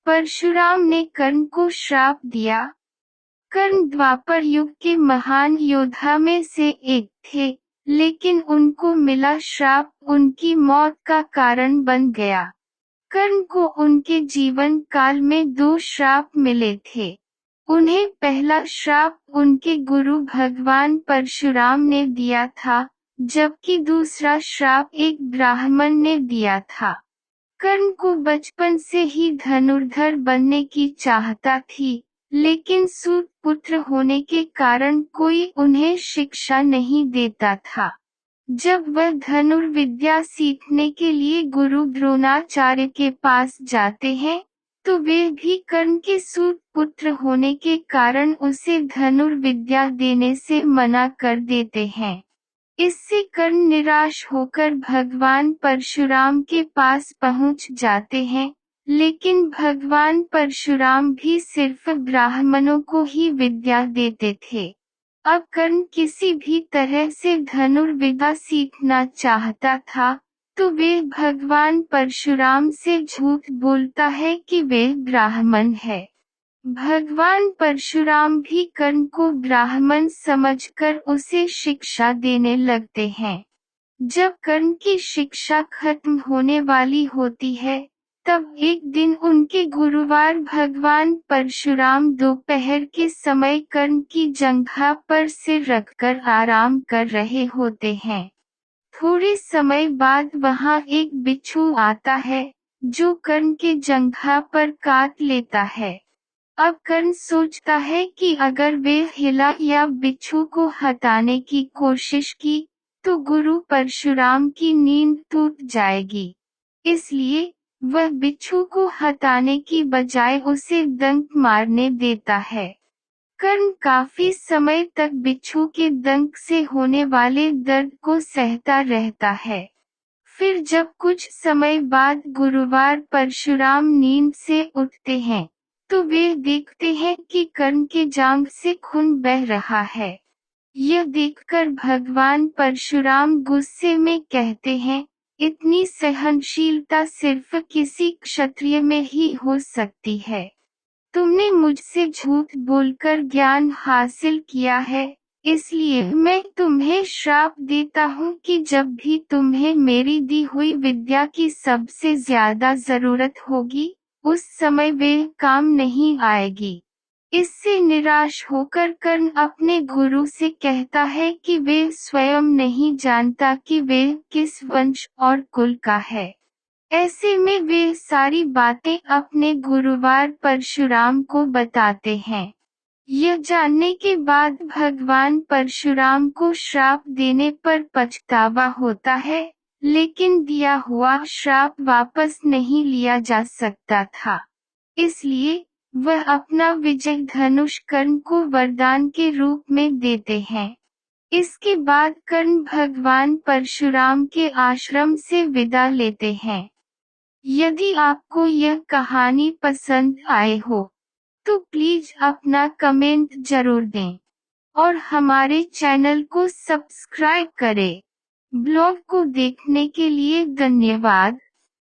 परशुराम ने कर्ण को श्राप दिया। कर्ण द्वापर युग के महान योद्धा में से एक थे, लेकिन उनको मिला श्राप उनकी मौत का कारण बन गया। कर्ण को उनके जीवन काल में 2 श्राप मिले थे। उन्हें पहला श्राप उनके गुरु भगवान परशुराम ने दिया था, जबकि दूसरा श्राप एक ब्राह्मण ने दिया था। कर्ण को बचपन से ही धनुर्धर बनने की चाहता थी, लेकिन सूत पुत्र होने के कारण कोई उन्हें शिक्षा नहीं देता था। जब वह धनुर्विद्या सीखने के लिए गुरु द्रोणाचार्य के पास जाते हैं, तो वे भी कर्ण के सूत पुत्र होने के कारण उसे धनुर्विद्या देने से मना कर देते हैं। इससे कर्ण निराश होकर भगवान परशुराम के पास पहुंच जाते हैं, लेकिन भगवान परशुराम भी सिर्फ ब्राह्मणों को ही विद्या देते थे। अब कर्ण किसी भी तरह से धनुर्विद्या सीखना चाहता था, तो वे भगवान परशुराम से झूठ बोलता है कि वे ब्राह्मण है। भगवान परशुराम भी कर्ण को ब्राह्मण समझकर उसे शिक्षा देने लगते हैं। जब कर्ण की शिक्षा खत्म होने वाली होती है, तब एक दिन उनके गुरुवार भगवान परशुराम दोपहर के समय कर्ण की जंघा पर सिर रखकर आराम कर रहे होते हैं। थोड़े समय बाद वहां एक बिच्छू आता है, जो कर्ण के जंघा पर काट लेता है। अब कर्ण सोचता है कि अगर वे हिला या बिच्छू को हटाने की कोशिश की, तो गुरु परशुराम की नींद टूट जाएगी। इसलिए वह बिच्छू को हटाने की बजाय उसे डंक मारने देता है। कर्ण काफी समय तक बिच्छू के डंक से होने वाले दर्द को सहता रहता है। फिर जब कुछ समय बाद गुरुवार परशुराम नींद से उठते हैं, तो वे देखते हैं कि कर्ण के जांघ से खून बह रहा है। यह देखकर भगवान परशुराम गुस्से में कहते हैं, इतनी सहनशीलता सिर्फ किसी क्षत्रिय में ही हो सकती है। तुमने मुझसे झूठ बोलकर ज्ञान हासिल किया है, इसलिए मैं तुम्हें श्राप देता हूँ कि जब भी तुम्हें मेरी दी हुई विद्या की सबसे ज्यादा जरूरत होगी, उस समय वे काम नहीं आएगी। इससे निराश होकर कर्ण अपने गुरु से कहता है कि वे स्वयं नहीं जानता कि वे किस वंश और कुल का है। ऐसे में वे सारी बातें अपने गुरुवार परशुराम को बताते हैं। यह जानने के बाद भगवान परशुराम को श्राप देने पर पछतावा होता है, लेकिन दिया हुआ श्राप वापस नहीं लिया जा सकता था। इसलिए वह अपना विजय धनुष कर्ण को वरदान के रूप में देते हैं। इसके बाद कर्ण भगवान परशुराम के आश्रम से विदा लेते हैं। यदि आपको यह कहानी पसंद आए हो, तो प्लीज अपना कमेंट जरूर दें और हमारे चैनल को सब्सक्राइब करें। ब्लॉग को देखने के लिए धन्यवाद।